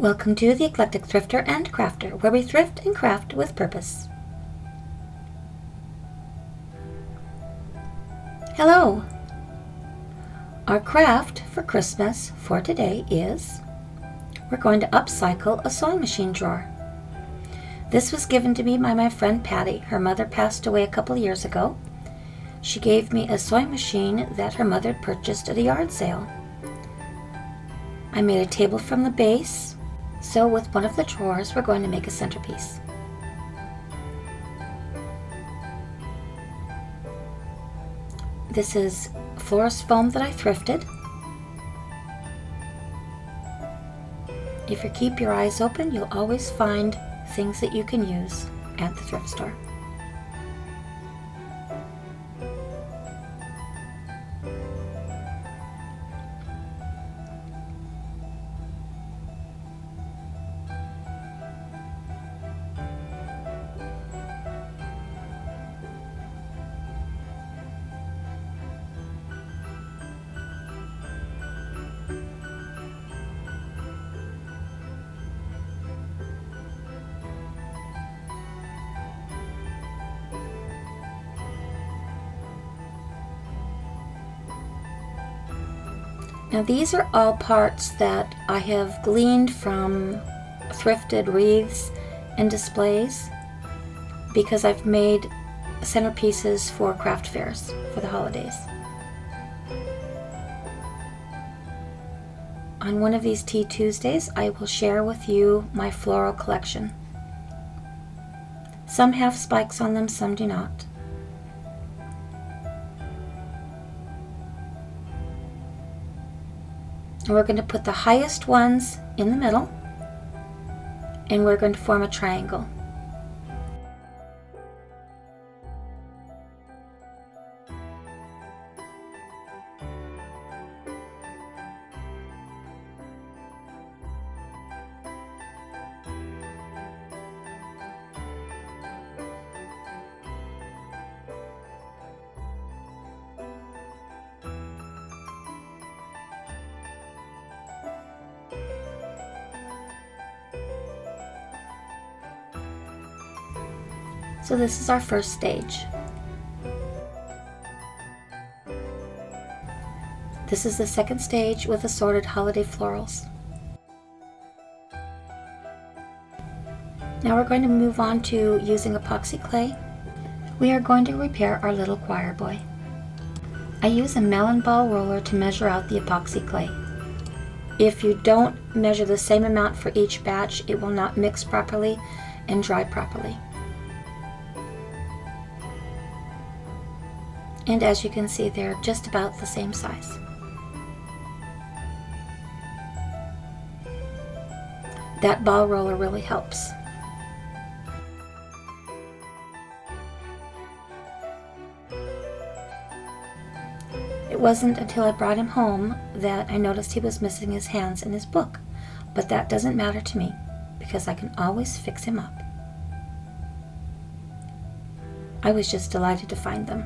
Welcome to the Eclectic Thrifter and Crafter, where we thrift and craft with purpose. Hello! Our craft for Christmas for today is we're going to upcycle a sewing machine drawer. This was given to me by my friend Patty. Her mother passed away a couple of years ago. She gave me a sewing machine that her mother had purchased at a yard sale. I made a table from the base. So with one of the drawers, we're going to make a centerpiece. This is florist foam that I thrifted. If you keep your eyes open, you'll always find things that you can use at the thrift store. Now these are all parts that I have gleaned from thrifted wreaths and displays because I've made centerpieces for craft fairs for the holidays. On one of these Tea Tuesdays, I will share with you my floral collection. Some have spikes on them, some do not. And we're going to put the highest ones in the middle, and we're going to form a triangle. So this is our first stage. This is the second stage with assorted holiday florals. Now we're going to move on to using epoxy clay. We are going to repair our little Choirboy. I use a melon ball roller to measure out the epoxy clay. If you don't measure the same amount for each batch, it will not mix properly and dry properly. And as you can see, they're just about the same size. That ball roller really helps. It wasn't until I brought him home that I noticed he was missing his hands and his book, but that doesn't matter to me because I can always fix him up. I was just delighted to find them.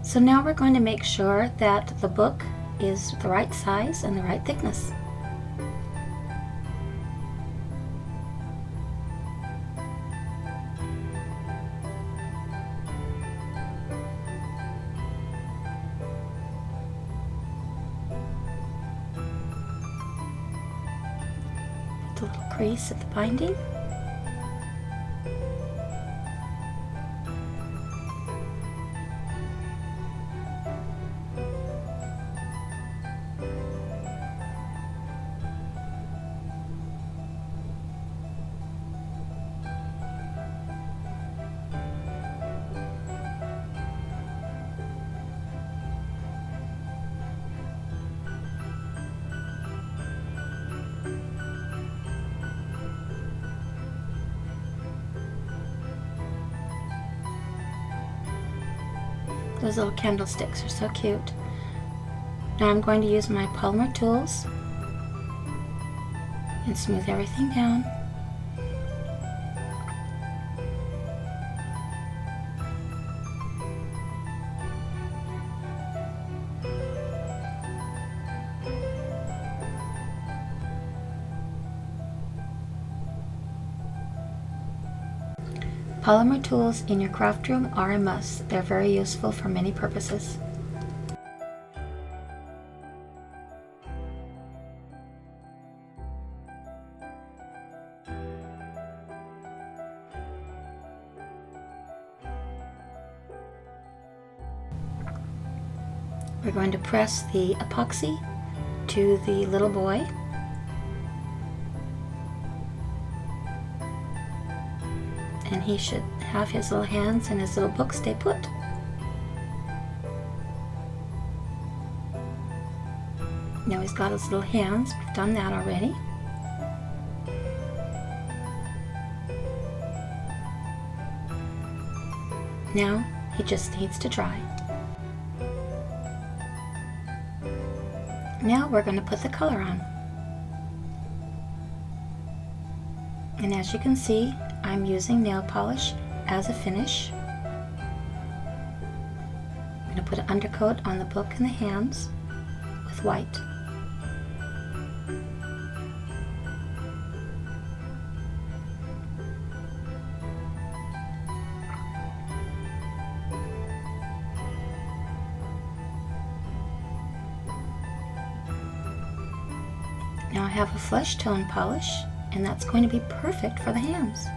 So now we're going to make sure that the book is the right size and the right thickness. Put the little crease at the binding. Those little candlesticks are so cute. Now I'm going to use my polymer tools and smooth everything down. Polymer tools in your craft room are a must. They're very useful for many purposes. We're going to press the epoxy to the little boy. And he should have his little hands and his little book stay put. Now he's got his little hands. We've done that already. Now he just needs to dry. Now we're going to put the color on. And as you can see, I'm using nail polish as a finish. I'm going to put an undercoat on the book and the hands with white. Now I have a flesh tone polish, and that's going to be perfect for the hands.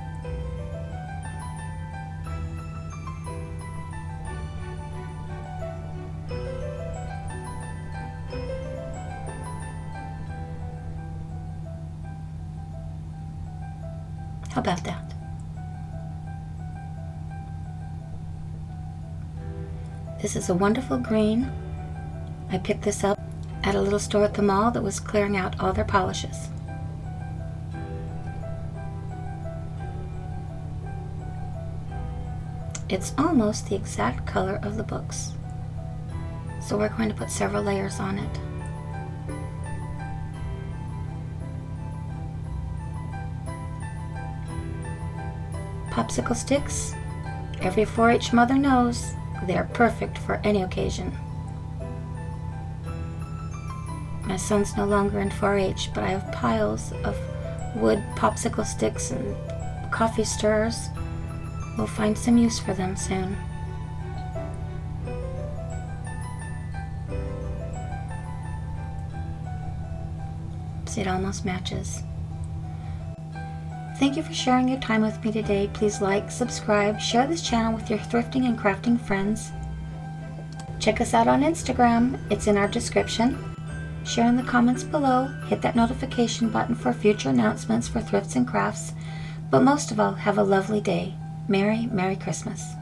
How about that? This is a wonderful green. I picked this up at a little store at the mall that was clearing out all their polishes. It's almost the exact color of the books, so we're going to put several layers on it. Popsicle sticks, every 4-H mother knows they're perfect for any occasion. My son's no longer in 4-H, but I have piles of wood popsicle sticks and coffee stirrers. We'll find some use for them soon. See, it almost matches. Thank you for sharing your time with me today. Please like, subscribe, share this channel with your thrifting and crafting friends. Check us out on Instagram. It's in our description. Share in the comments below. Hit that notification button for future announcements for thrifts and crafts. But most of all, have a lovely day. Merry, Merry Christmas.